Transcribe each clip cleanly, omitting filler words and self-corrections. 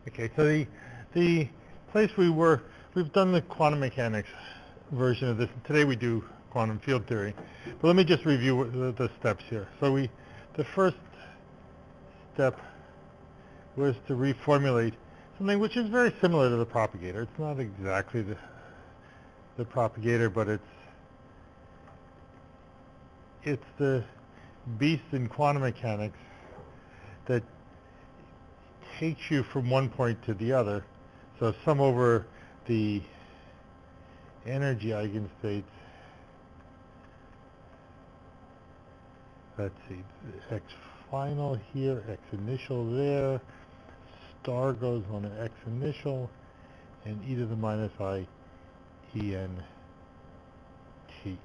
Okay, so the place we've done the quantum mechanics version of this. Today we do quantum field theory. But let me just review the steps here. So the first step was to reformulate something which is very similar to the propagator. It's not exactly the propagator, but it's the beast in quantum mechanics that takes you from one point to the other. So sum over the energy eigenstates. Let's see, x final here, x initial there, star goes on an x initial, and e to the minus I en t.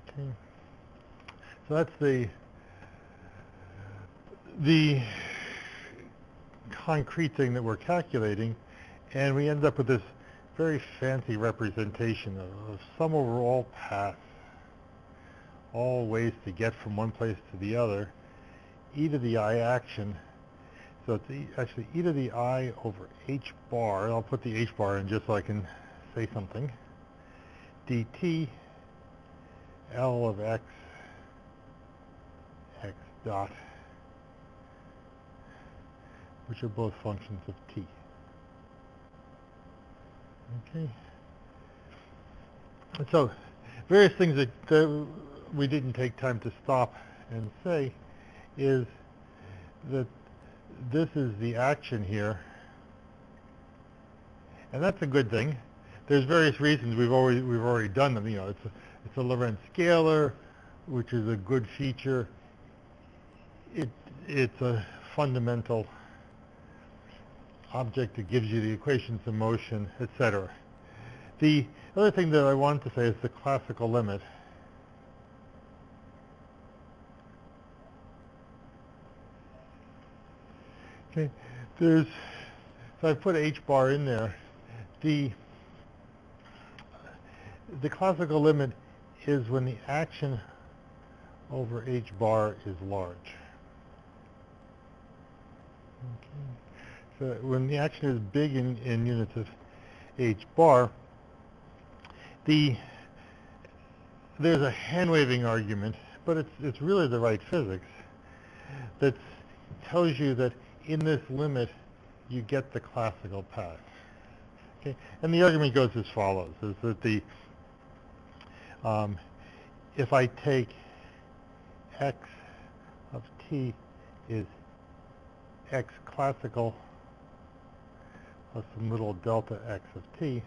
Okay. So that's the concrete thing that we're calculating, and we end up with this very fancy representation of sum over all paths, all ways to get from one place to the other, e to the I action. So it's actually e to the I over h bar. I'll put the h bar in just so I can say something. dt L of x dot, which are both functions of t. Okay. And so various things that we didn't take time to stop and say is that this is the action here, and that's a good thing. There's various reasons we've already done them. You know, it's a Lorentz scalar, which is a good feature. It's a fundamental object that gives you the equations of motion, etc. The other thing that I wanted to say is the classical limit. Okay, so I put h bar in there. The classical limit is when the action over h bar is large. Okay. So when the action is big in units of h bar, there's a hand-waving argument, but it's really the right physics that tells you that in this limit you get the classical path. Okay? And the argument goes as follows: is that if I take x of t is x classical plus some little delta x of t,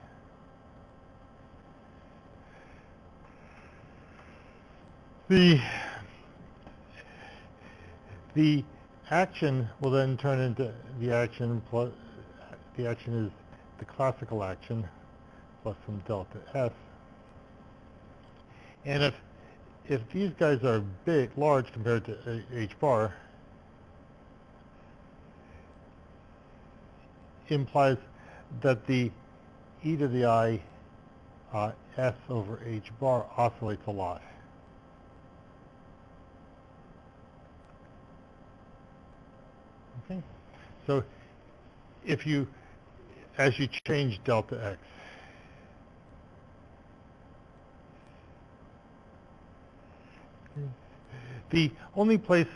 the action will then turn into the action plus the action is the classical action plus some delta s. And if these guys are large compared to h bar, implies that the e to the I s over h bar oscillates a lot. Okay, so as you change delta x, the only place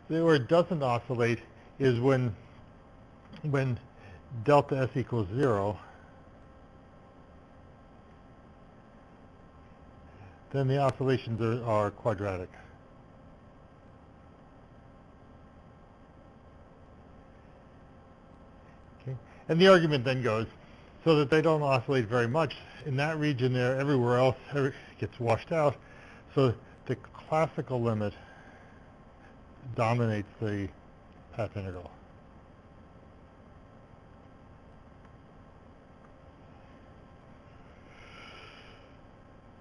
where it doesn't oscillate is when delta s equals 0, then the oscillations are quadratic. Okay. And the argument then goes, so that they don't oscillate very much in that region there, everywhere else gets washed out, so the classical limit dominates the path integral.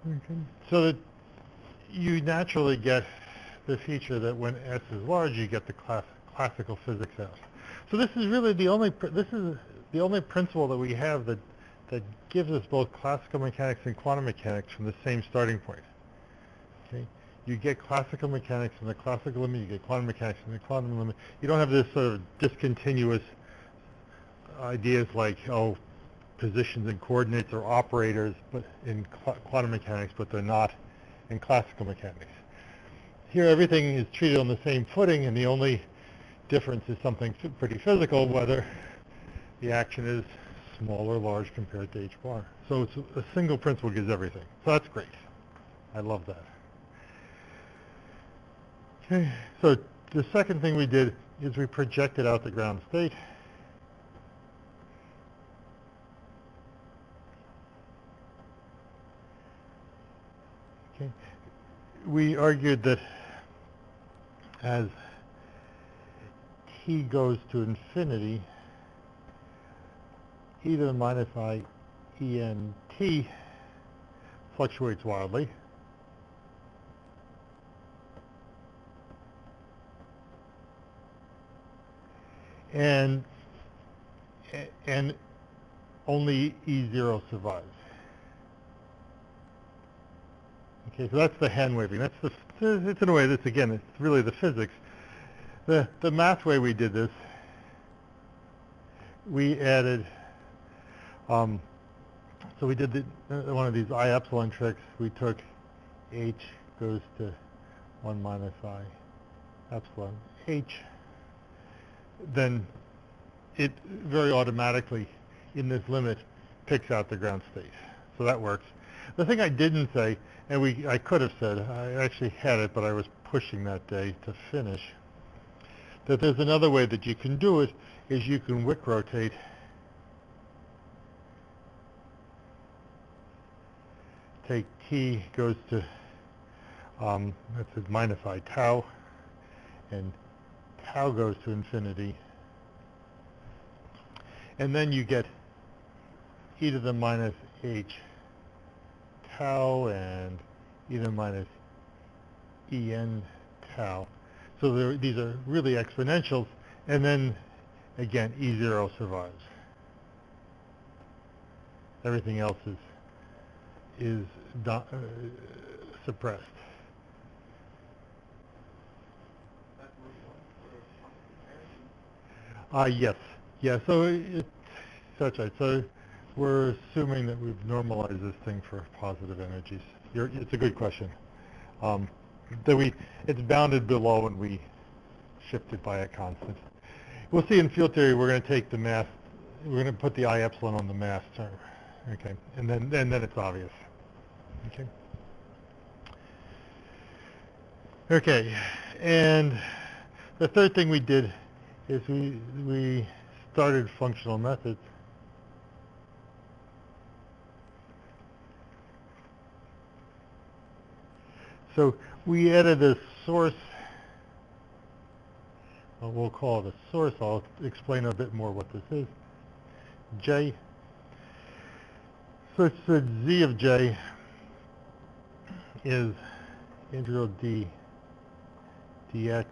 Okay. So that you naturally get the feature that when s is large, you get the classical physics out. So this is really the only principle that we have that gives us both classical mechanics and quantum mechanics from the same starting point. Okay. You get classical mechanics from the classical limit, you get quantum mechanics from the quantum limit. You don't have this sort of discontinuous ideas like, oh, positions and coordinates are operators but in quantum mechanics, but they're not in classical mechanics. Here everything is treated on the same footing, and the only difference is something pretty physical, whether the action is small or large compared to h bar. So it's a single principle gives everything. So that's great. I love that. Okay, so the second thing we did is we projected out the ground state. Okay. We argued that as t goes to infinity, e to the minus I en t fluctuates wildly. And only E0 survives. Okay, so that's the hand waving. That's it's in a way, this again, it's really the physics. The math way we did this, we added, so we did one of these I epsilon tricks. We took h goes to 1 minus I epsilon h. Then it very automatically, in this limit, picks out the ground state. So that works. The thing I didn't say, and I could have said, I actually had it, but I was pushing that day to finish, that there's another way that you can do it, is you can Wick rotate take t goes to, that's minus I tau, and tau goes to infinity, and then you get e to the minus h tau and e to the minus en tau. So these are really exponentials, and then again E0 survives. Everything else is suppressed. Yes. Yeah, so that's right. So we're assuming that we've normalized this thing for positive energies. It's a good question. It's bounded below and we shift it by a constant. We'll see in field theory we're going to take the mass, we're going to put the I epsilon on the mass term. Okay, and then it's obvious. Okay. Okay, and the third thing we did is we started functional methods. So we added a source, well, we'll call it a source. I'll explain a bit more what this is. J. So it's z of j is integral d dx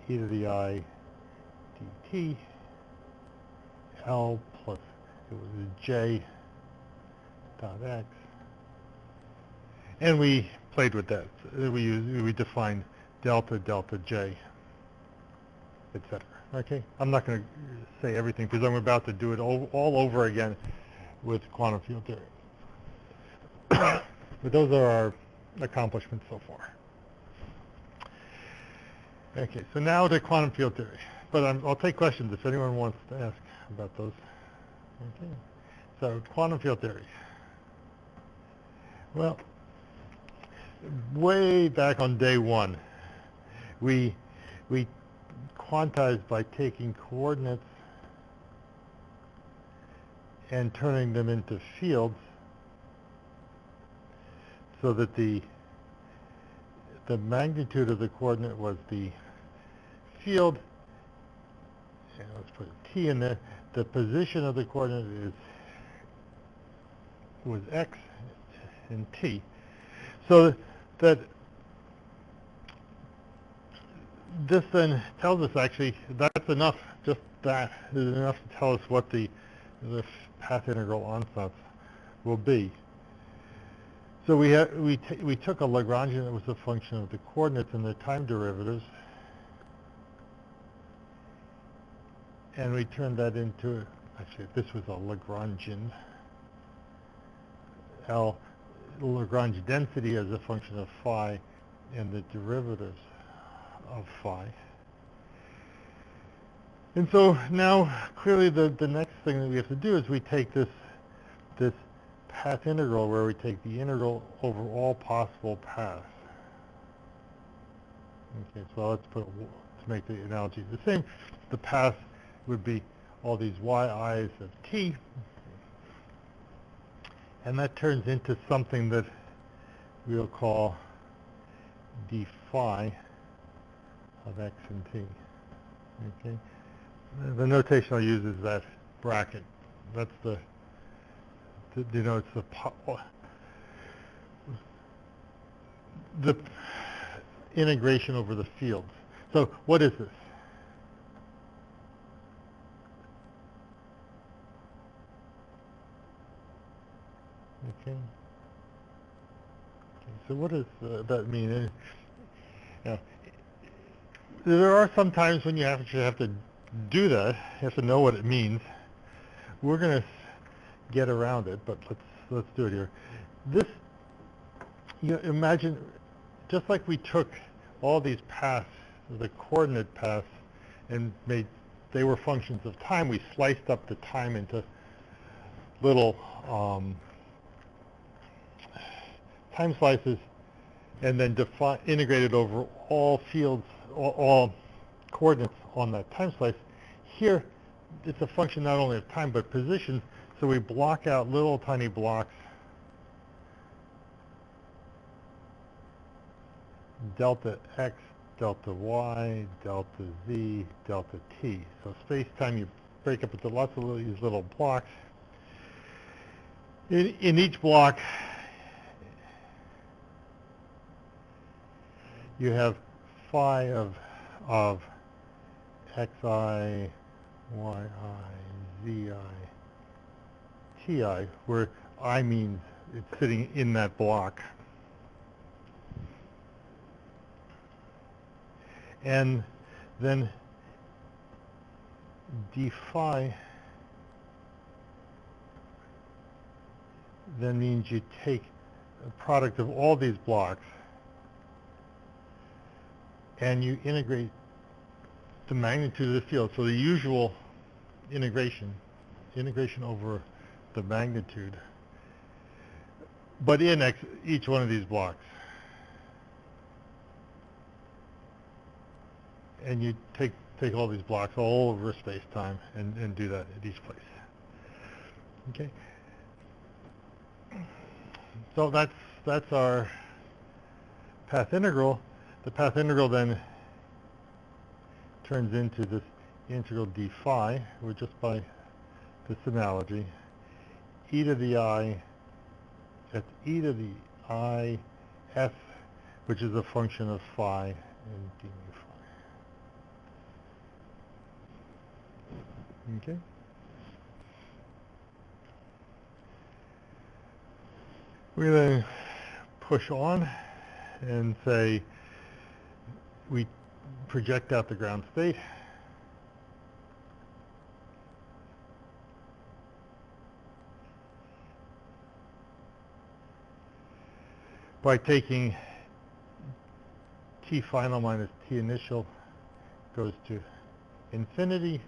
e to the I dt L plus, it was j dot x. And we played with that. We defined delta, delta j, etc. Okay? I'm not going to say everything because I'm about to do it all over again with quantum field theory. But those are our accomplishments so far. Okay, so now to quantum field theory. But I'll take questions if anyone wants to ask about those. Okay. So quantum field theory. Well, way back on day one, we quantized by taking coordinates and turning them into fields, so that the magnitude of the coordinate was the field, and let's put a t in there. The position of the coordinate was x and t. So that this then tells us actually that's enough. Just that is enough to tell us what the path integral ansatz will be. So we took a Lagrangian that was a function of the coordinates and their time derivatives, and we turn that into, actually this was a Lagrangian, Lagrangian density as a function of phi and the derivatives of phi. And so now clearly the next thing that we have to do is we take this path integral where we take the integral over all possible paths. Okay, so let's put, to make the analogy the same, the path would be all these yi's of t, and that turns into something that we'll call d phi of x and t. Okay, the notation I'll use is that bracket. That's the denotes the integration over the fields. So what is this? Okay. So what does that mean? Now, there are some times when you actually have to do that. You have to know what it means. We're going to get around it, but let's do it here. This, you imagine, just like we took all these paths, the coordinate paths, and they were functions of time. We sliced up the time into little time slices, and then integrated over all fields, all coordinates on that time slice. Here, it's a function not only of time but positions, so we block out little tiny blocks, delta x, delta y, delta z, delta t. So space-time you break up into lots of these little blocks. In each block, you have phi of xi, yi, zi, ti, where I means it's sitting in that block. And then d phi then means you take a product of all these blocks and you integrate the magnitude of the field. So the usual integration over the magnitude, but in each one of these blocks. And you take all these blocks all over space-time and do that at each place. Okay. So that's our path integral. The path integral then turns into this integral d phi, or just by this analogy, e to the I, that's e to the I s, which is a function of phi and d mu phi. Okay. We're going to push on and say we project out the ground state. By taking t final minus t initial goes to infinity.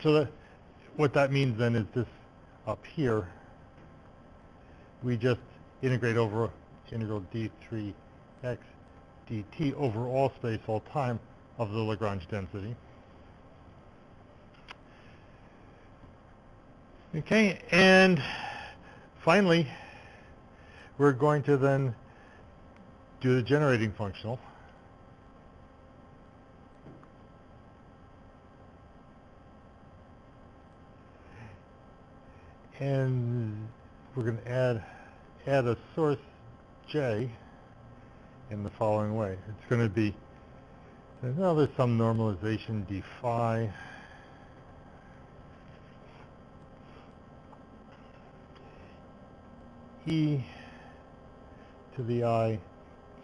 So what that means then is this up here, we just integrate over integral d3x dt over all space, all time of the Lagrange density. Okay, and finally, we're going to then do the generating functional. And we're going to add a source j in the following way. It's going to be, well, there's some normalization d phi e to the I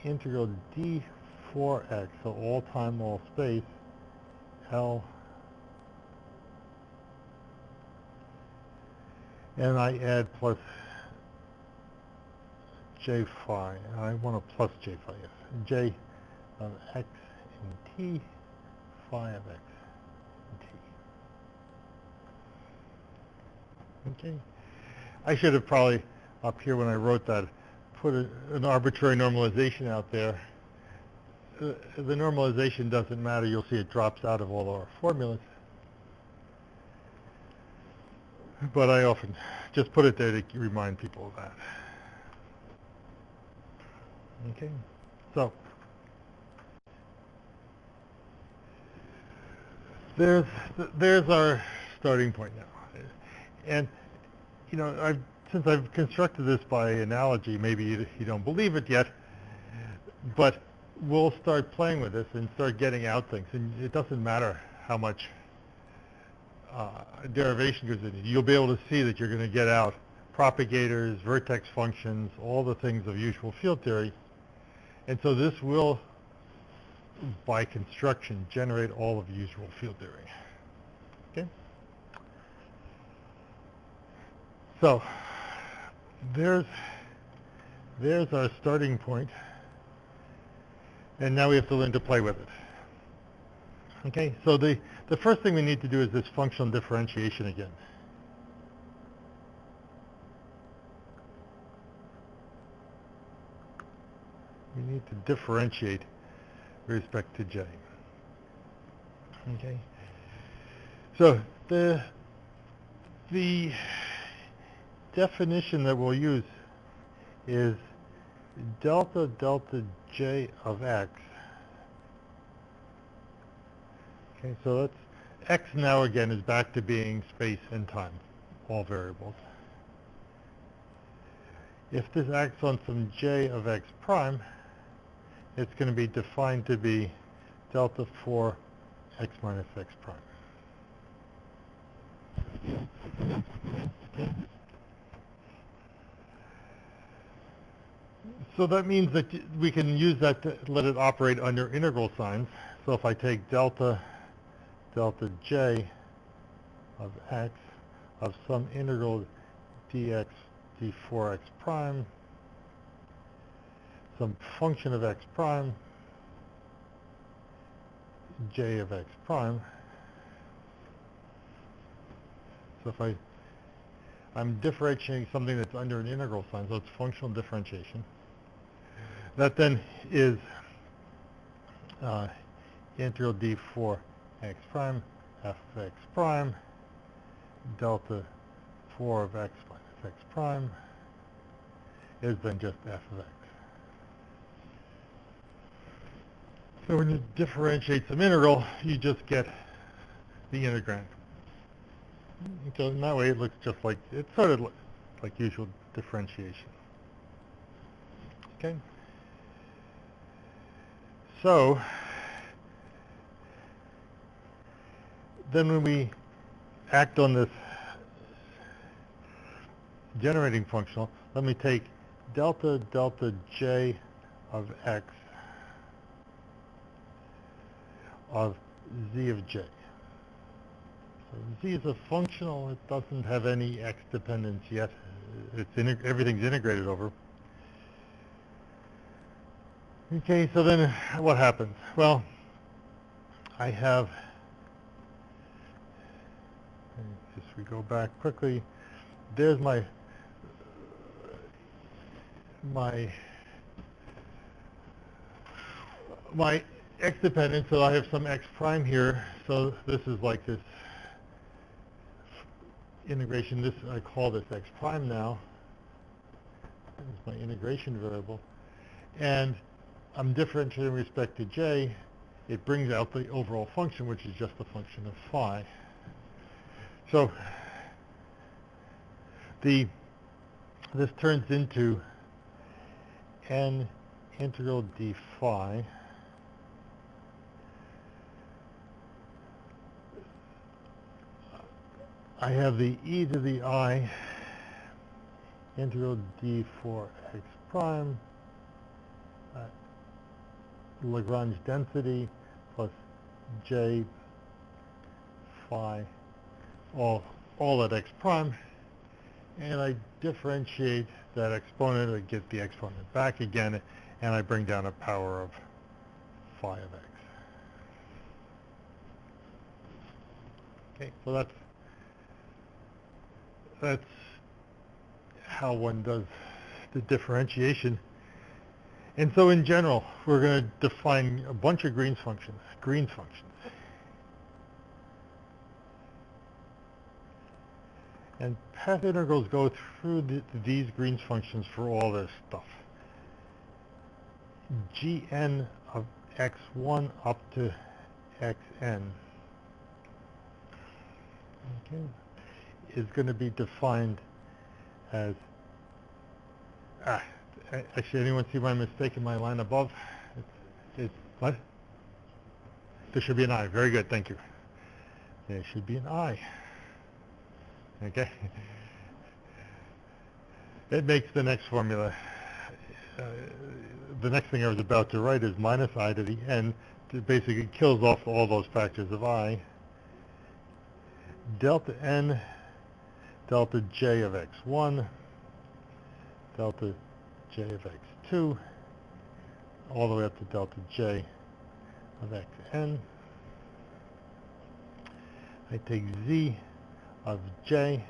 integral d4x, so all time, all space, L and I add plus j phi. I want a plus j phi, yes. J of x in t, phi of x in t. Okay. I should have probably, up here when I wrote that, put an arbitrary normalization out there. The normalization doesn't matter. You'll see it drops out of all our formulas. But I often just put it there to remind people of that. Okay, so there's our starting point now. And you know, since I've constructed this by analogy, maybe you don't believe it yet, but we'll start playing with this and start getting out things. And it doesn't matter how much derivation goes in. You'll be able to see that you're going to get out propagators, vertex functions, all the things of usual field theory. And so this will, by construction, generate all of usual field theory. Okay? So there's our starting point. And now we have to learn to play with it. Okay, so the first thing we need to do is this functional differentiation again. We need to differentiate with respect to j. Okay, so the definition that we'll use is delta j of x. Okay, so that's x now again is back to being space and time, all variables. If this acts on some j of x prime, it's going to be defined to be delta for x minus x prime. Okay. So that means that we can use that to let it operate under integral signs. So if I take delta j of x of some integral dx d4x prime, some function of x prime, j of x prime. So if I'm differentiating something that's under an integral sign, so it's functional differentiation. That then is integral d4 x prime f of x prime delta 4 of x minus x prime is then just f of x. So when you differentiate some integral, you just get the integrand. So in that way it looks just like, it's sort of like usual differentiation. Okay? So then when we act on this generating functional, let me take delta j of x of z of j. So z is a functional. It doesn't have any x dependence yet. Everything's integrated over. Okay, so then what happens? Well, I have, if we go back quickly, there's my x dependence, so I have some x prime here, so this is like this integration. This, I call this x prime now. This is my integration variable. And I'm differentiating with respect to j. It brings out the overall function, which is just a function of phi. So this turns into n integral d phi I have the e to the I integral d4 x prime Lagrangian density plus j phi all at x prime and I differentiate that exponent, I get the exponent back again, and I bring down a power of phi of x. Okay, so that's how one does the differentiation. And so in general, we're going to define a bunch of Green's functions. And path integrals go through these Green's functions for all this stuff. Gn of x1 up to xn, okay, is going to be defined as, actually, anyone see my mistake in my line above? It's what? There should be an I. Very good, thank you. There should be an I. Okay? It makes the next formula. The next thing I was about to write is minus I to the n. It basically kills off all those factors of I. Delta n, delta j of x1, delta j of x2, all the way up to delta j of xn. I take z of j.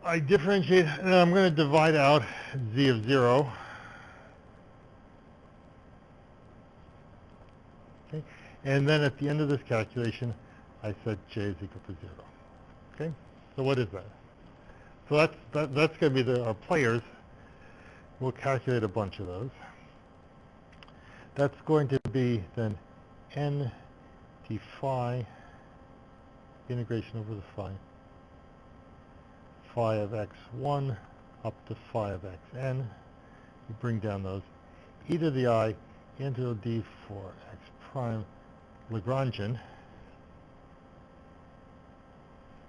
I differentiate, and I'm going to divide out z of 0. Okay? And then at the end of this calculation, I set j is equal to 0. Okay? So what is that? So that's going to be our players. We'll calculate a bunch of those. That's going to be then n d phi, integration over the phi of x1 up to phi of xn. You bring down those e to the I into the d for x prime Lagrangian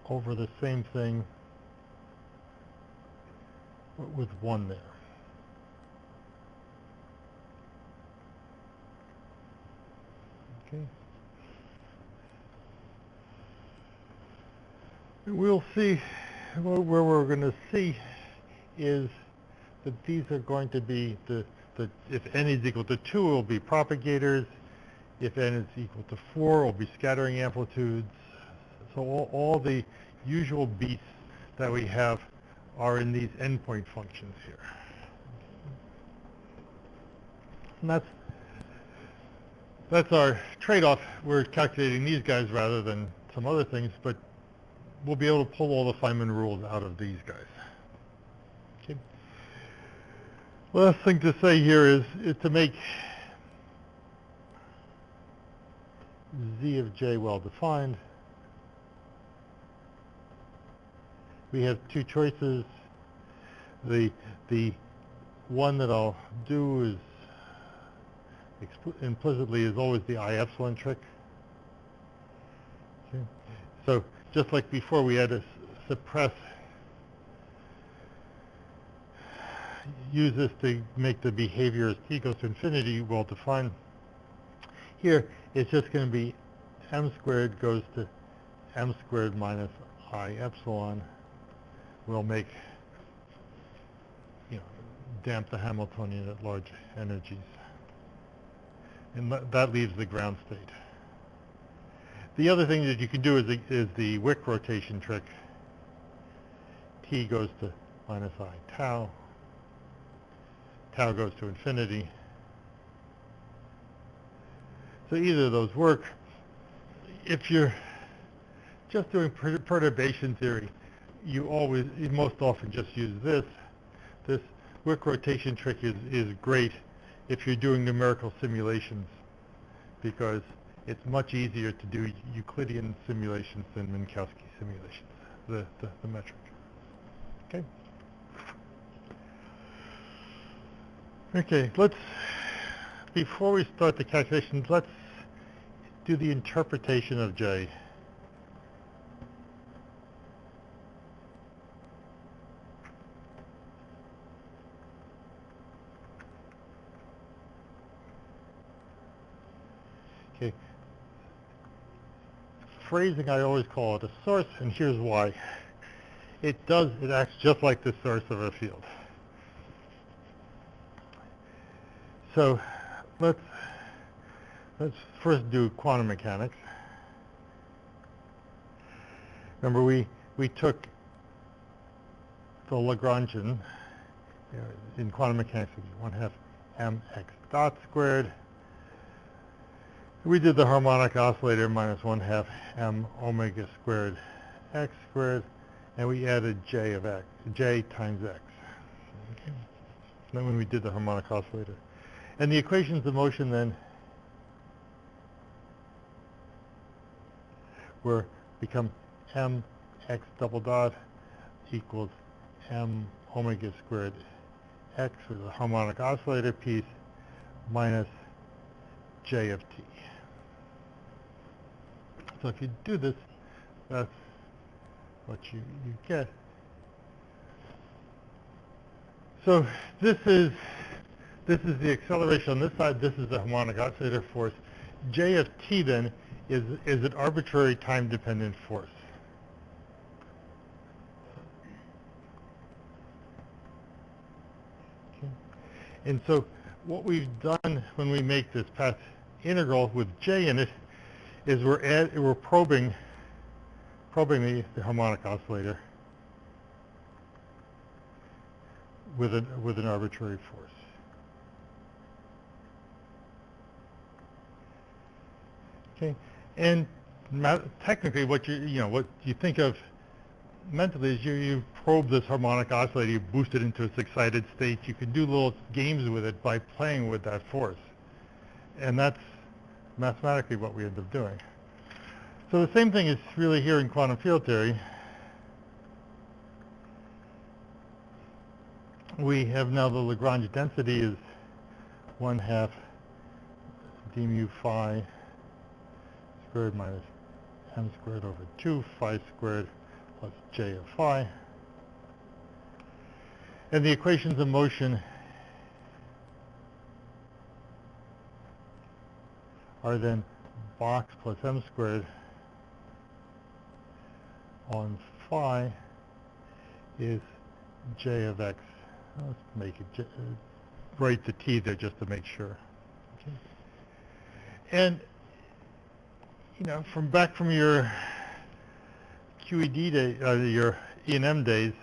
over the same thing with 1 there. Okay. We'll see, where we're going to see is that these are going to be if n is equal to 2, it will be propagators. If n is equal to 4, it will be scattering amplitudes. So all the usual beasts that we have are in these endpoint functions here. And that's our trade-off. We're calculating these guys rather than some other things, but we'll be able to pull all the Feynman rules out of these guys. Okay. Last thing to say here is to make z of j well defined. We have two choices. The one that I'll do is implicitly is always the I epsilon trick. Okay. So just like before, we had to use this to make the behavior as t goes to infinity well defined. Here, it's just going to be m squared goes to m squared minus I epsilon. We'll make, damp the Hamiltonian at large energies. And that leaves the ground state. The other thing that you can do is the Wick rotation trick. T goes to minus I tau. Tau goes to infinity. So either of those work. If you're just doing perturbation theory, you most often just use this. This Wick rotation trick is great if you're doing numerical simulations, because it's much easier to do Euclidean simulations than Minkowski simulations, the metric. Okay? Okay, before we start the calculations, let's do the interpretation of J. Okay. phrasing, I always call it a source, and here's why. It acts just like the source of a field. So let's first do quantum mechanics. Remember, we took the Lagrangian, in quantum mechanics, 1/2 mx dot squared. We did the harmonic oscillator minus 1/2 m omega squared x squared, and we added j times x. Okay. Then when we did the harmonic oscillator. And the equations of motion then become mx double dot equals m omega squared x for the harmonic oscillator piece minus j of t. So if you do this, that's what you get. So this is the acceleration on this side. This is the harmonic oscillator force. J of t then is an arbitrary time-dependent force. Okay. And so what we've done when we make this path integral with j in it is we're probing the harmonic oscillator with an arbitrary force. Okay, and technically, what you think of mentally is you probe this harmonic oscillator, you boost it into its excited state. You can do little games with it by playing with that force, and that's mathematically what we end up doing. So the same thing is really here in quantum field theory. We have now the Lagrangian density is 1/2 d mu phi squared minus m squared over 2 phi squared plus j of phi. And the equations of motion are then box plus m squared on phi is j of x. Let's make it write the t there just to make sure. Okay. And from your QED day, your E&M days,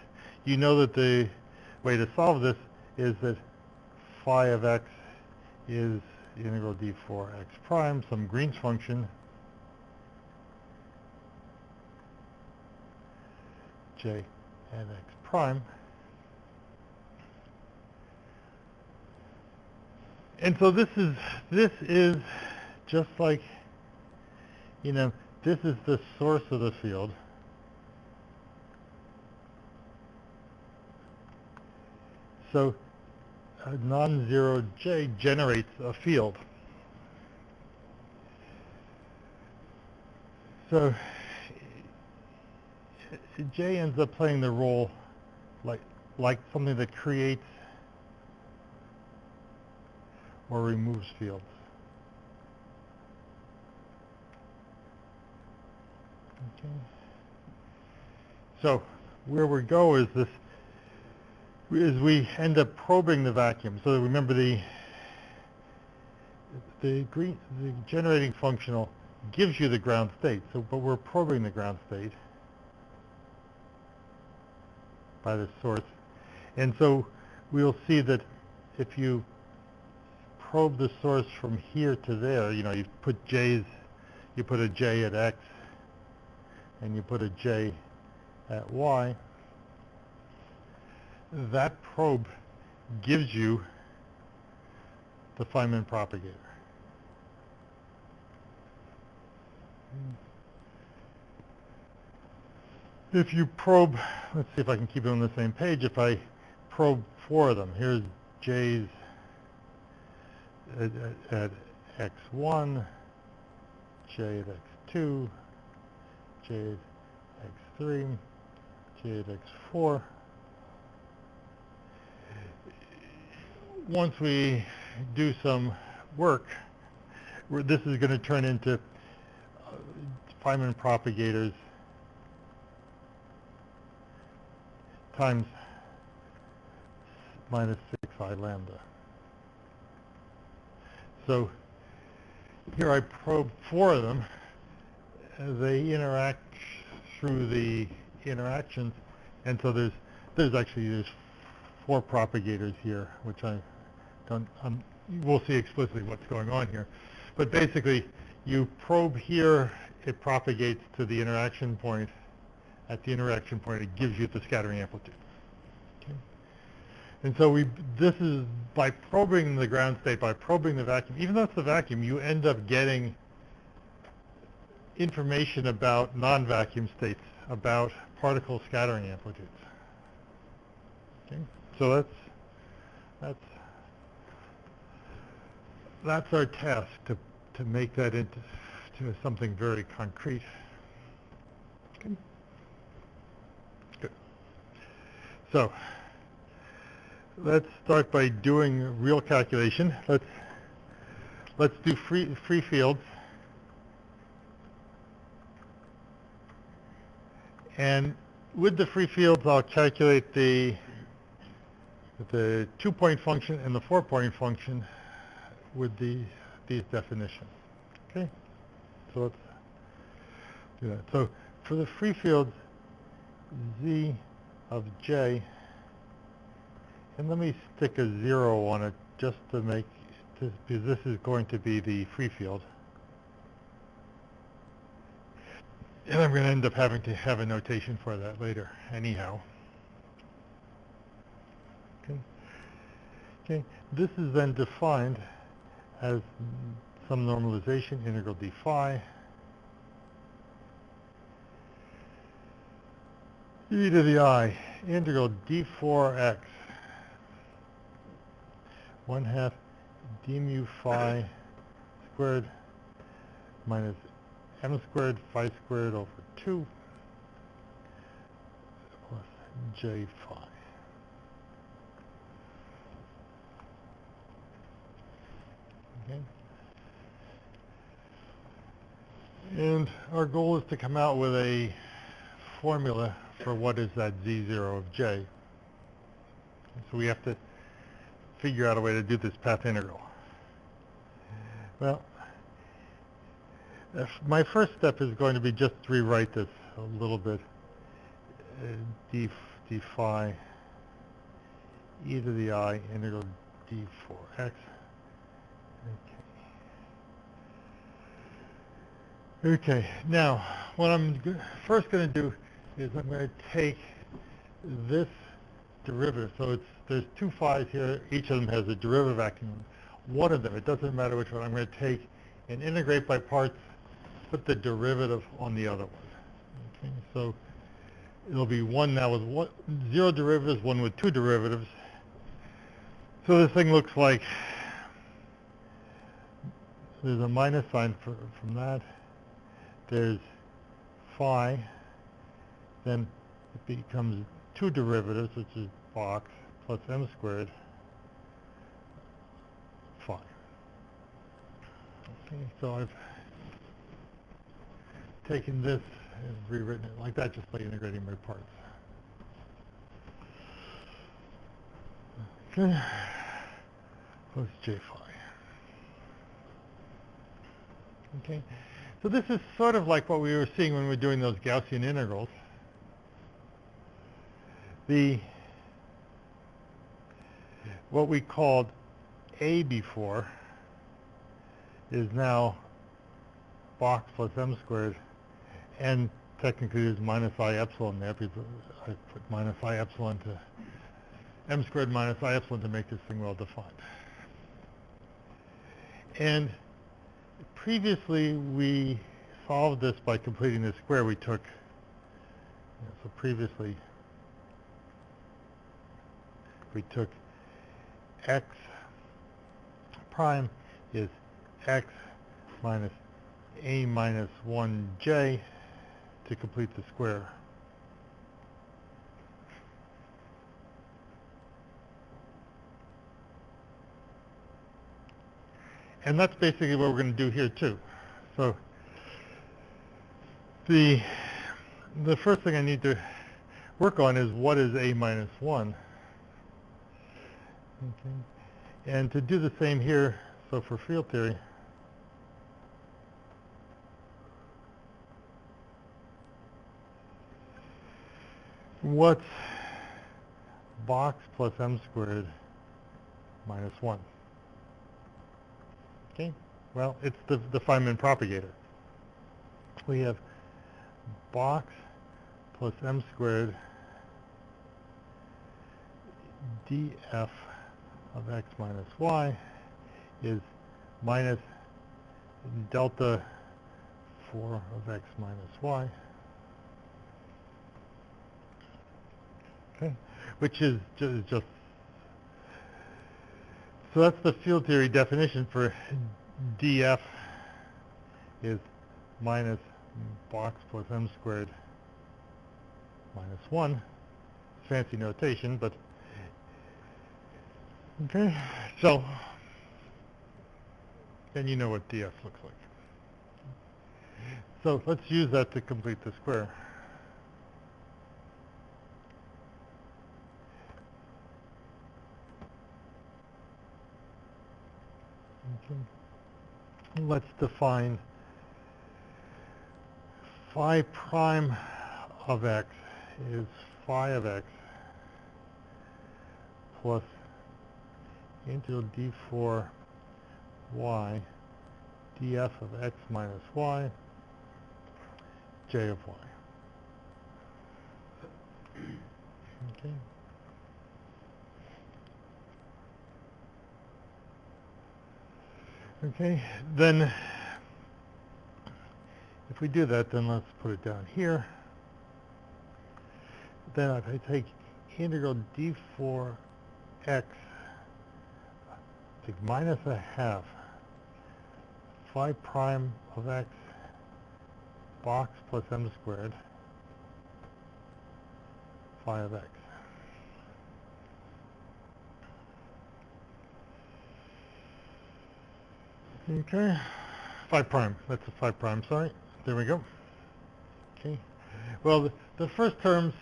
you know that the way to solve this is that phi of x is integral d4 x prime, some Green's function, j at x prime. And so this is just like, this is the source of the field. So a non-zero j generates a field. So j ends up playing the role like something that creates or removes fields. Okay. So where we go is we end up probing the vacuum. So remember the generating functional gives you the ground state. So but we're probing the ground state by the source. And so we'll see that if you probe the source from here to there, you put a j at x and you put a j at y, that probe gives you the Feynman propagator. If you probe, let's see if I can keep it on the same page. If I probe 4 of them, here's j's at x1, j at x2, j at x3, j at x4. Once we do some work, this is going to turn into Feynman propagators times minus 6I lambda. So here I probe 4 of them. They interact through the interactions, and so there's 4 propagators here, which we'll see explicitly what's going on here. But basically, you probe here, it propagates to the interaction point. At the interaction point, it gives you the scattering amplitude. Okay? And so this is by probing the ground state, by probing the vacuum, even though it's the vacuum, you end up getting information about non-vacuum states, about particle scattering amplitudes. Okay? So that's our task, to make that into something very concrete. Okay. Good. So let's start by doing real calculation. Let's do free fields. And with the free fields, I'll calculate the 2-point function and the 4-point function with these definitions. Okay? So let's do that. So for the free fields, z of j, and let me stick a 0 on it just to make, because this is going to be the free field. And I'm going to end up having to have a notation for that later, anyhow. Okay. Okay. This is then defined as some normalization, integral d phi, e to the I, integral d4x, 1/2 d mu phi squared minus m squared phi squared over 2 plus j phi. Okay. And our goal is to come out with a formula for what is that z0 of j. So we have to figure out a way to do this path integral. Well, my first step is going to be just to rewrite this a little bit. D phi e to the I integral d4x. Okay, now what I'm first going to do is I'm going to take this derivative. So there's 2 phi's here. Each of them has a derivative acting on one of them. It doesn't matter which one. I'm going to take and integrate by parts, put the derivative on the other one. Okay, so it'll be one now with 0 derivatives, one with 2 derivatives. So this thing looks like there's a minus sign from that. There's phi, then it becomes 2 derivatives, which is box plus m squared phi. Okay, so I've taken this and rewritten it like that just by integrating by parts. Okay, plus j phi. Okay. So this is sort of like what we were seeing when we were doing those Gaussian integrals. What we called A before is now box plus m squared, and technically there's minus I epsilon there because I put minus I epsilon to m squared minus I epsilon to make this thing well defined. And previously, we solved this by completing the square. We took, so previously, we took x prime is x minus a minus 1j to complete the square. And that's basically what we're going to do here too. So the first thing I need to work on is what is a minus 1. Okay. And to do the same here, so for field theory, what's box plus m squared minus 1? Okay, well, it's the Feynman propagator. We have box plus m squared df of x minus y is minus delta 4 of x minus y. Okay, which is just so that's the field theory definition for df is minus box plus m squared minus 1. Fancy notation, but okay, so then you know what df looks like. So let's use that to complete the square. Okay. Let's define phi prime of x is phi of x plus integral d4 y df of x minus y j of y. Okay. Okay, then if we do that, then let's put it down here. Then if I take integral d4 x, take minus a half phi prime of x box plus m squared phi of x. Okay, phi prime, that's a phi prime, sorry. There we go. Okay, well, the first terms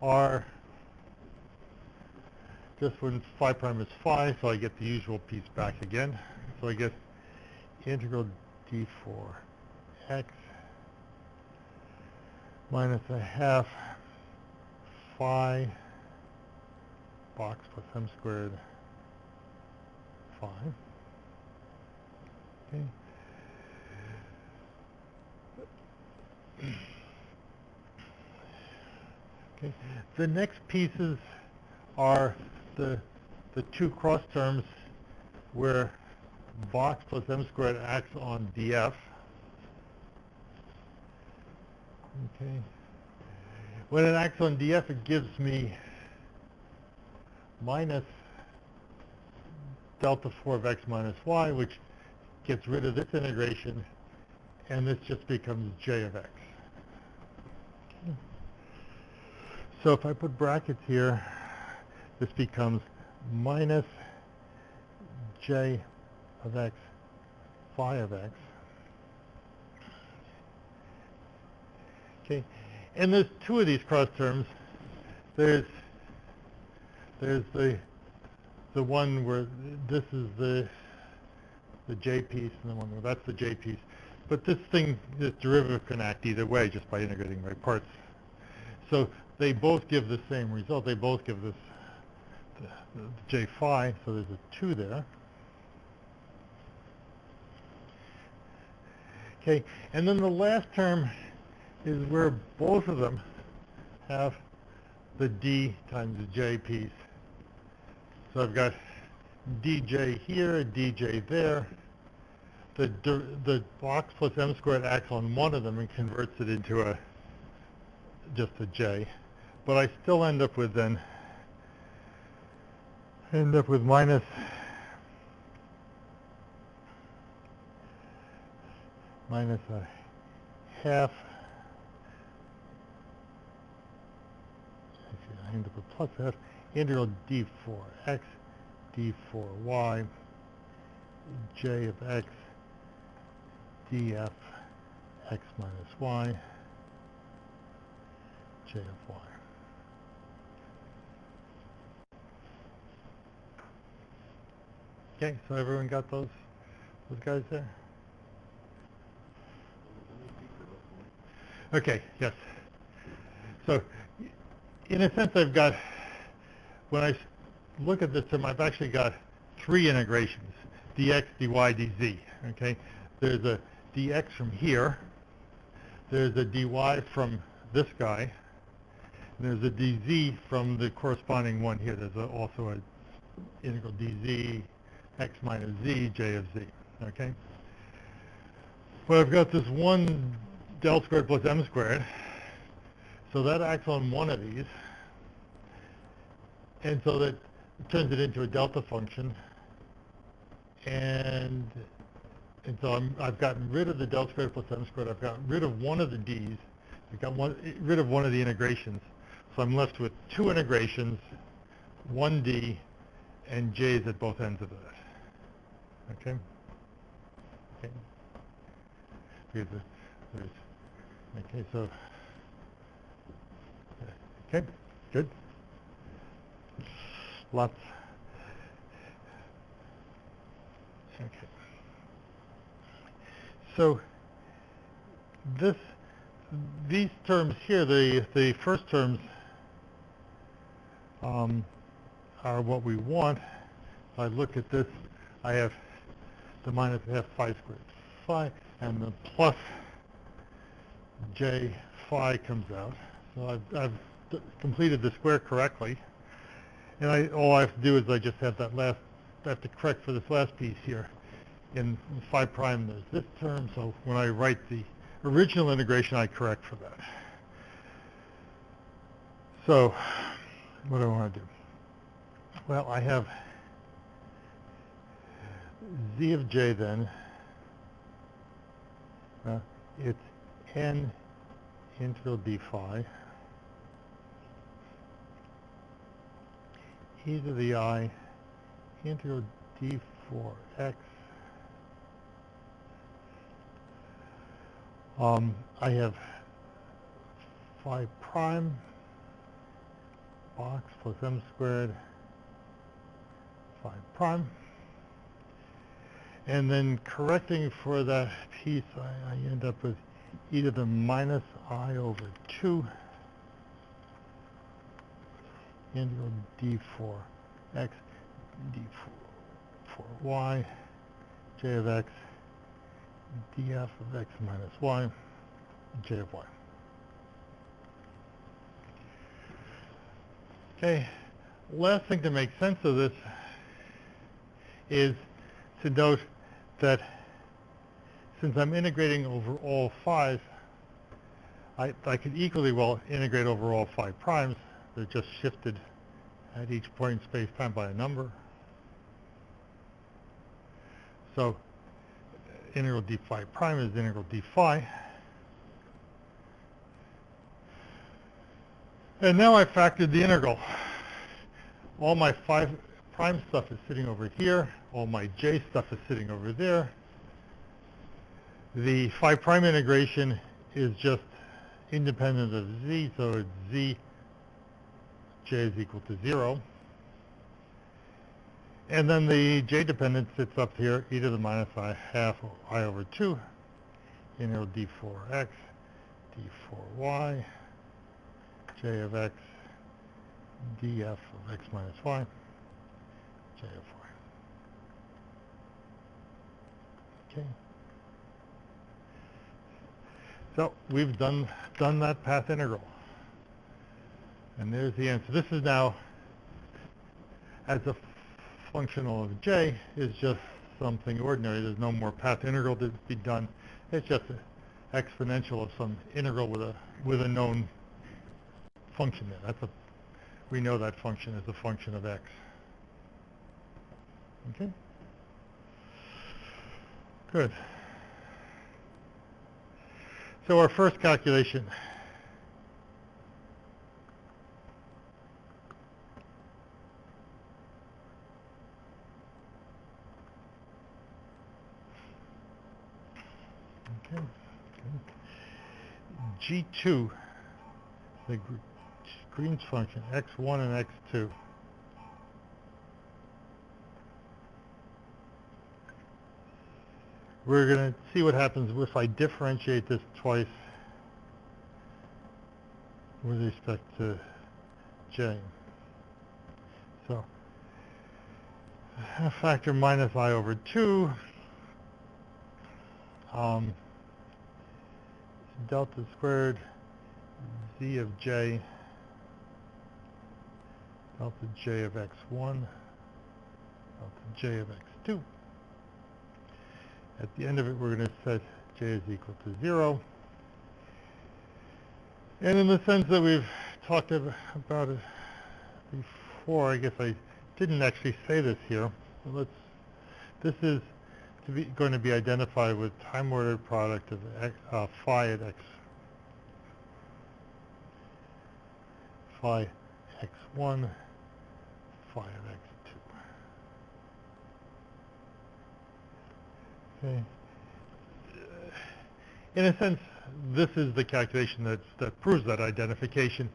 are just when phi prime is phi, so I get the usual piece back again. So I get integral d4 x minus a half phi box plus m squared phi. Okay. Okay. The next pieces are the two cross terms where box plus m squared acts on df. Okay. When it acts on df, it gives me minus delta 4 of x minus y, which gets rid of this integration, and this just becomes j of x. Okay. So if I put brackets here, this becomes minus j of x phi of x. Okay, and there's two of these cross terms. There's the one where this is the j piece, and the one where that's the j piece. But this derivative can act either way just by integrating by parts. So they both give the same result. They both give this the j phi, so there's a 2 there. Okay, and then the last term is where both of them have the d times the j piece. So I've got dj here, dj there. The box plus m squared acts on one of them and converts it into just a j. But I still end up with minus a half. Actually, I end up with plus half integral d4x d4y j of x df x minus y j of y. Okay, so everyone got those guys there? Okay, yes. So, in a sense, I've got, when I look at this term, I've actually got three integrations, dx, dy, dz, okay? There's a dx from here, there's a dy from this guy, and there's a dz from the corresponding one here. There's also an integral dz, x minus z, j of z, okay? But I've got this one del squared plus m squared, so that acts on one of these, and so that turns it into a delta function, and so I've gotten rid of the del squared plus m squared. I've gotten rid of one of the d's. I've got rid of one of the integrations, so I'm left with two integrations, one d, and j's at both ends of that. Okay. Okay. Okay, so, okay, good. Lots. Okay. So, these terms here, the first terms are what we want. If I look at this, I have the minus half phi squared phi, and the plus j phi comes out. So I've completed the square correctly, and all I have to do is I just have I have to correct for this last piece here. In phi prime, there's this term, so when I write the original integration, I correct for that. So, what do I want to do? Well, I have z of j then. It's n integral d phi e to the I integral d4x. I have phi prime box plus m squared phi prime. And then correcting for that piece, I end up with e to the minus I over 2 integral d4x d4y j of x df of x minus y j of y. Okay, last thing to make sense of this is to note that since I'm integrating over all phi's, I could equally well integrate over all phi primes. They're just shifted at each point in space-time by a number. So integral d phi prime is integral d phi. And now I factored the integral. All my phi prime stuff is sitting over here. All my j stuff is sitting over there. The phi prime integration is just independent of z, so it's z j is equal to 0. And then the j dependent sits up here, e to the minus I half I over 2, integral d4x, d4y, j of x, df of x minus y, j of y. Okay. So we've done that path integral. And there's the answer. This is now, as a functional of j, is just something ordinary. There's no more path integral to be done. It's just an exponential of some integral with a known function there. We know that function is a function of x. Okay? Good. So our first calculation. Okay. G2 the Green's function, x1 and x2. We're going to see what happens if I differentiate this twice with respect to j. So, a factor minus I over 2, delta squared z of j, delta j of x1, delta j of x2. At the end of it, we're going to set j is equal to 0. And in the sense that we've talked about it before, I guess I didn't actually say this here. But this is going to be identified with time ordered product of phi at x, phi x1, phi of x2. Okay. In a sense, this is the calculation that proves that identification.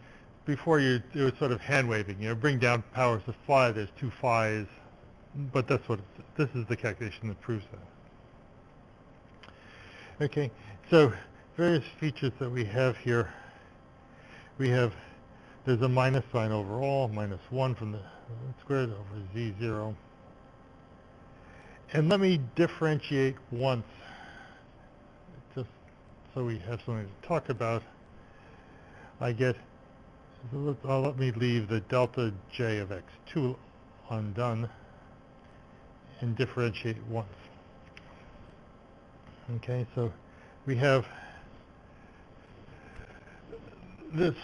Before it was sort of hand waving. Bring down powers of phi. There's 2 phi's, but this is the calculation that proves that. Okay, so various features that we have here. There's a minus sign overall, minus 1 from the squared over z0. And let me differentiate once, just so we have something to talk about. Let me leave the delta j of x2 undone and differentiate once. Okay, so we have this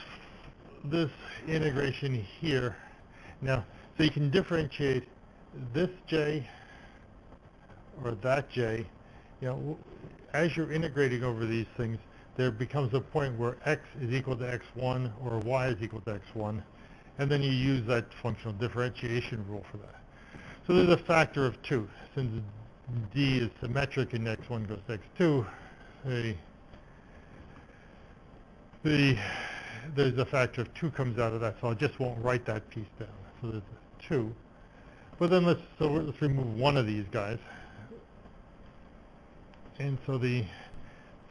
integration here. Now, so you can differentiate this j or that j. As you're integrating over these things, there becomes a point where x is equal to x1 or y is equal to x1, and then you use that functional differentiation rule for that. So there's a factor of 2. Since d is symmetric and x1 goes to x2, there's a factor of 2 comes out of that, so I just won't write that piece down. So there's a 2. But then let's remove one of these guys. And so the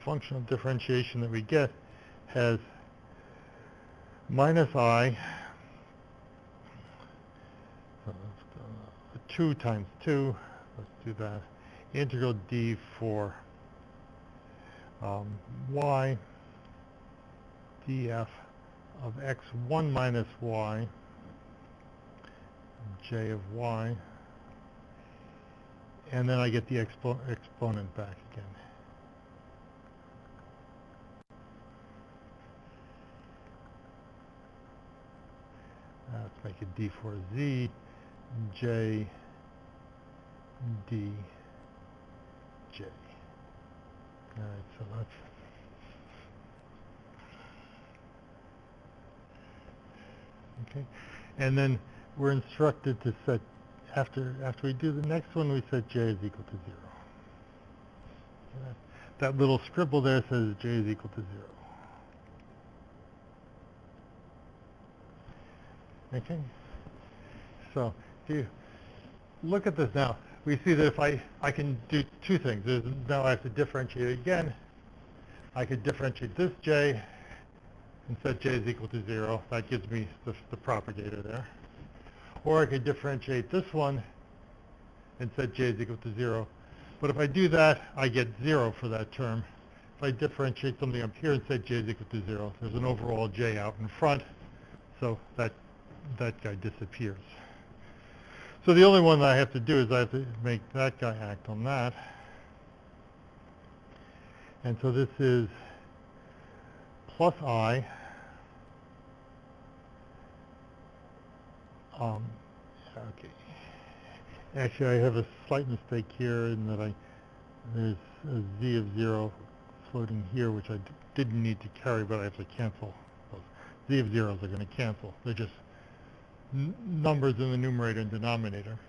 functional differentiation that we get has minus I, so 2 times 2, let's do that, integral d for y df of x1 minus y, j of y, and then I get the exponent back again. Let's make it d for z, j, d, j. All right, so that's okay. And then we're instructed to set, after we do the next one, we set j is equal to 0. That little scribble there says j is equal to 0. Okay? So if you look at this now, we see that if I can do 2 things. Now I have to differentiate again. I could differentiate this j and set j is equal to 0. That gives me the propagator there. Or I could differentiate this one and set j is equal to 0. But if I do that, I get 0 for that term. If I differentiate something up here and set j is equal to 0, there's an overall j out in front, so that guy disappears. So the only one that I have to do is I have to make that guy act on that. And so this is plus I, okay. Actually, I have a slight mistake here in that there's a z of 0 floating here, which I didn't need to carry, but I have to cancel. Those z of 0s are going to cancel. They're just numbers in the numerator and denominator.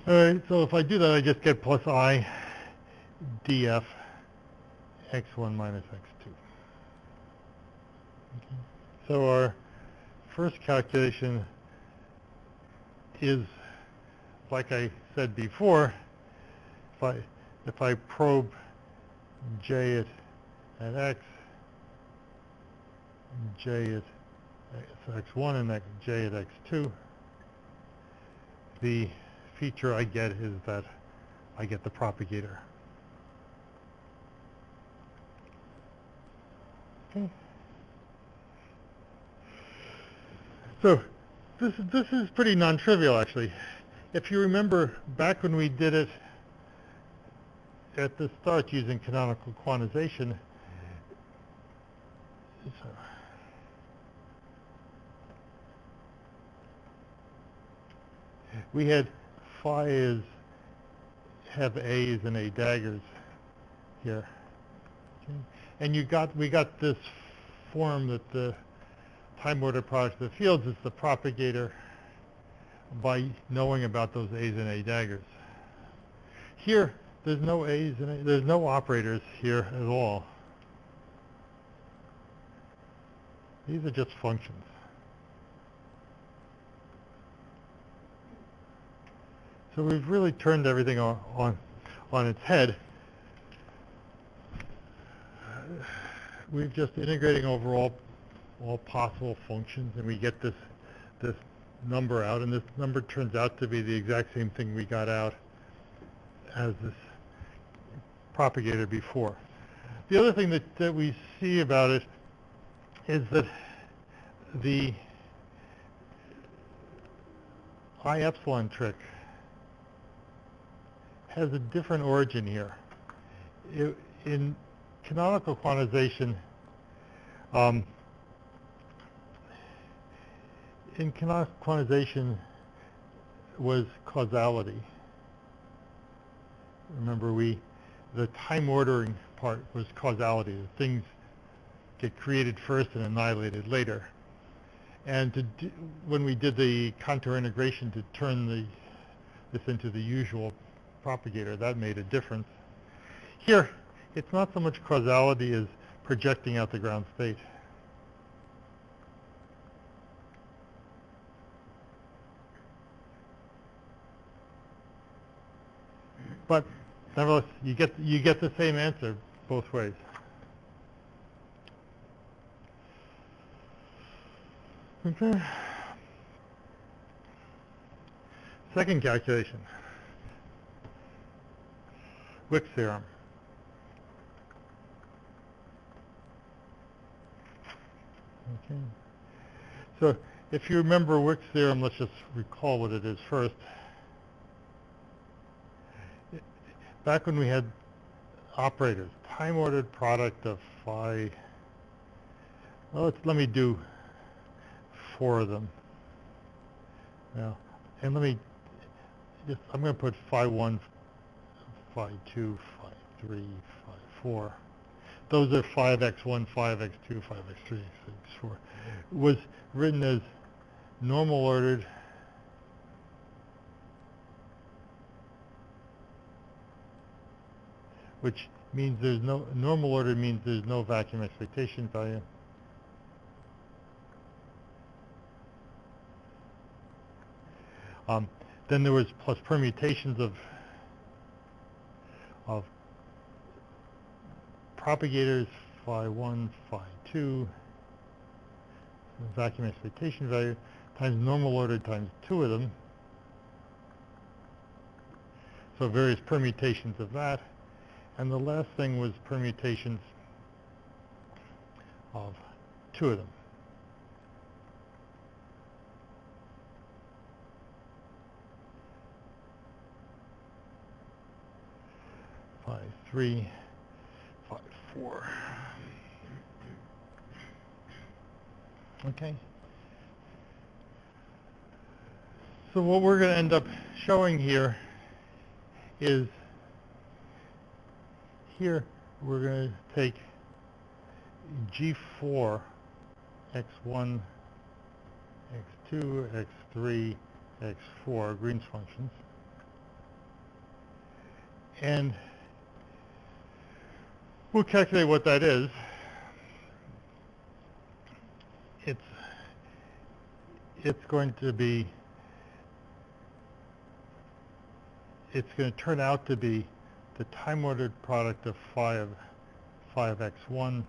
All right, so if I do that, I just get plus I df, x1 minus x2. Okay. So our first calculation is, like I said before, if I probe j at x, j at x1 and j at x2, the feature I get is that I get the propagator. Okay. So this is pretty non-trivial, actually. If you remember back when we did it at the start using canonical quantization, so we had phi have A's and A daggers here. Okay. And we got this form that the time order product of the fields is the propagator by knowing about those A's and A daggers. Here, there's no A's and A, there's no operators here at all. These are just functions. So we've really turned everything on its head. We're just integrating over all possible functions, and we get this number out, and this number turns out to be the exact same thing we got out as this propagator before. The other thing that we see about it is that the I epsilon trick has a different origin here. In canonical quantization, was causality. Remember, the time ordering part was causality. The things get created first and annihilated later. And when we did the contour integration to turn this into the usual propagator, that made a difference. Here, it's not so much causality as projecting out the ground state. But nevertheless, you get the same answer both ways. Okay. Second calculation. Wick's theorem. Okay. So if you remember Wick's theorem, let's just recall what it is first. Back when we had operators, time-ordered product of phi, well, let me do 4 of them now, and I'm going to put phi 1, phi 2, phi 3, phi 4. Those are phi of x1, phi of x2, phi of x3, x4. Was written as normal ordered which means there's no normal order, means there's no vacuum expectation value. Then there was plus permutations of propagators, phi 1, phi 2, vacuum expectation value, times normal order times 2 of them. So various permutations of that. And the last thing was permutations of 2 of them. Phi 3, phi 4. Okay. So what we're going to end up showing here is here we're going to take G4, x1, x2, x3, x4, Green's functions, and We'll calculate what that is. It's going to be, it's going to turn out to be the time-ordered product of phi of x1.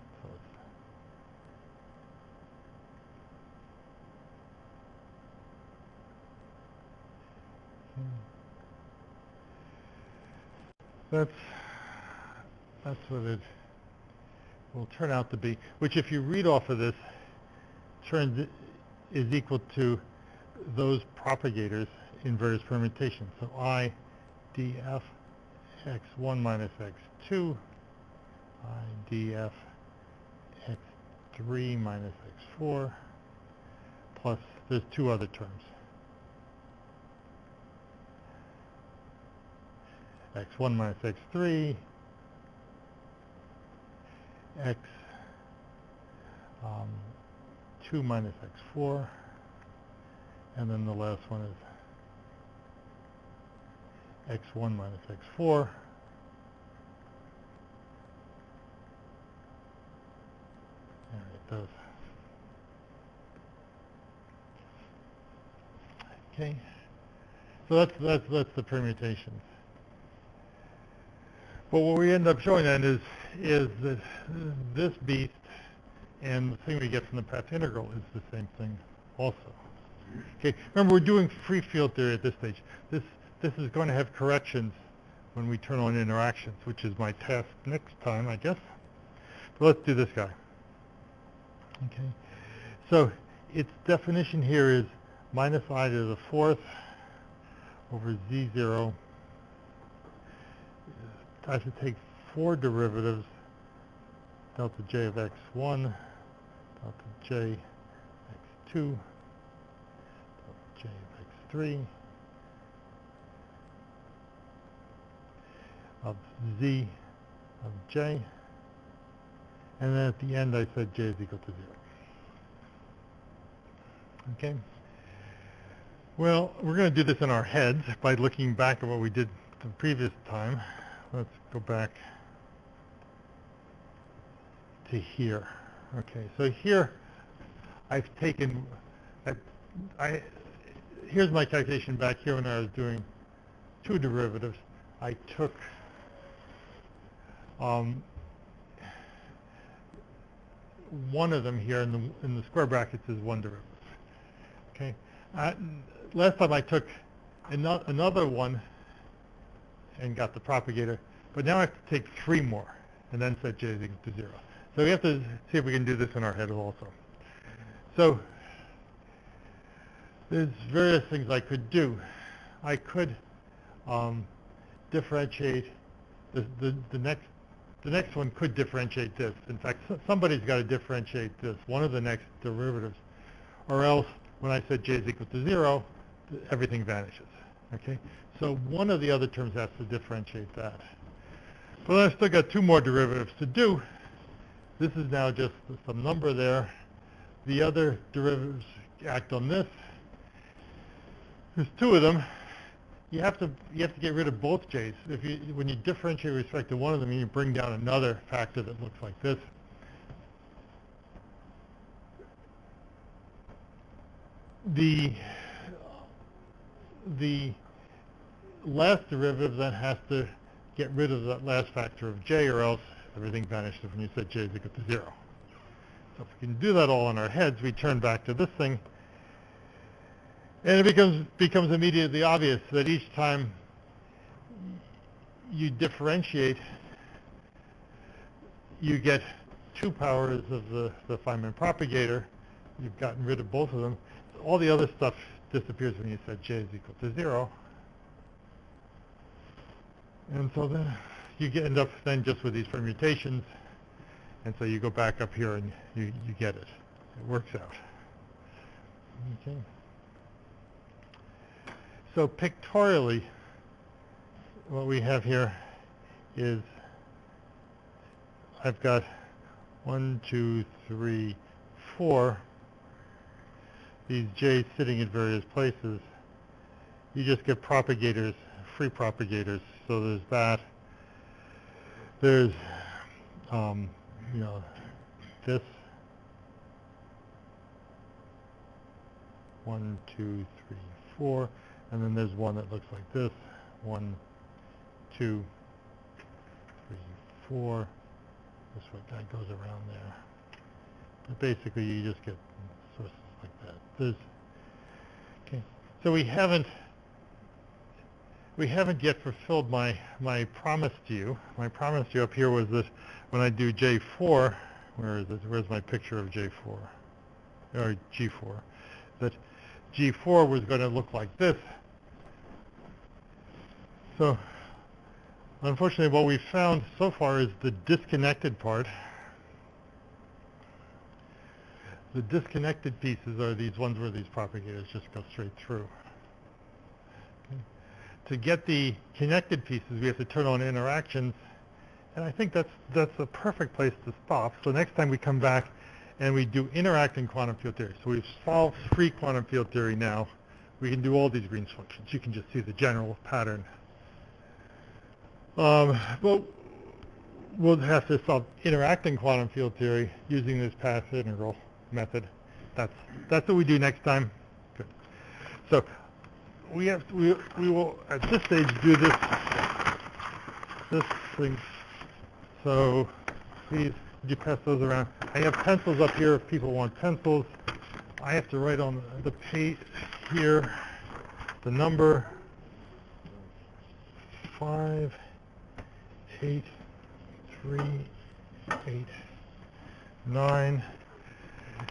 So that's what it will turn out to be, which if you read off of this, is equal to those propagators in various permutations. So I df x1 minus x2, I df x3 minus x4, plus there's two other terms. x1 minus x3, x2 minus x4, and then the last one is x1 minus x4. All right, those. Okay, so that's the permutations. But what we end up showing then is that this beast and the thing we get from the path integral is the same thing also. Okay, remember we're doing free field theory at this stage. This is going to have corrections when we turn on interactions, which is my task next time, I guess. But let's do this guy. Okay, so its definition here is minus I to the fourth over z0. I have to take four derivatives, delta j of x1, delta j x2, delta j of x3, of z of j, and then at the end I said j is equal to 0. Okay? Well, we're going to do this in our heads by looking back at what we did the previous time. Let's go back to here. Okay, so here I've taken, here's my calculation back here when I was doing two derivatives. I took one of them here in the square brackets is one derivative. Okay, last time I took another one and got the propagator, but now I have to take three more and then set j is equal to 0. So we have to see if we can do this in our head also. So there's various things I could do. I could differentiate the next one could differentiate this. In fact, somebody's got to differentiate this, one of the next derivatives, or else when I said j is equal to 0, everything vanishes. Okay, so one of the other terms has to differentiate that. But I've still got two more derivatives to do. This is now just some number there. The other derivatives act on this. There's two of them. You have to get rid of both j's. When you differentiate with respect to one of them, you bring down another factor that looks like this. The last derivative then has to get rid of that last factor of j, or else everything vanishes when you set j is equal to 0. So if we can do that all in our heads, we turn back to this thing, and it becomes immediately obvious that each time you differentiate, you get two powers of the Feynman propagator. You've gotten rid of both of them. All the other stuff disappears when you set j is equal to 0. And so then you end up then just with these permutations, and so you go back up here and you get it. It works out. Okay. So pictorially, what we have here is I've got 1, 2, 3, 4. These j's sitting in various places. You just get propagators, free propagators. So there's that. There's you know, this 1, 2, 3, 4, and then there's one that looks like this, 1, 2, 3, 4. This one that goes around there. But basically, you just get sources like that. Okay. So we haven't yet fulfilled my promise to you. My promise to you up here was that when I do J4, where is it? Where's my picture of J4 or G4? That G4 was going to look like this. So unfortunately, what we've found so far is the disconnected part. The disconnected pieces are these ones where these propagators just go straight through. Okay. To get the connected pieces, we have to turn on interactions, and I think that's a perfect place to stop. So next time we come back and we do interacting quantum field theory. So we've solved free quantum field theory now. We can do all these Green's functions. You can just see the general pattern. But we'll have to solve interacting quantum field theory using this path integral method. That's what we do next time. Good. So we will at this stage do this thing. So please, would you pass those around? I have pencils up here if people want pencils. I have to write on the page here the number 5, 8, 3, 8, 9.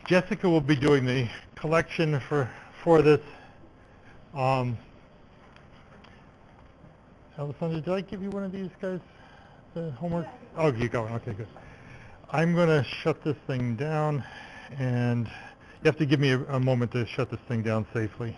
Jessica will be doing the collection for this. Alessandra, did I give you one of these guys, the homework? Oh, you got one. Okay, good. I'm going to shut this thing down, and you have to give me a moment to shut this thing down safely.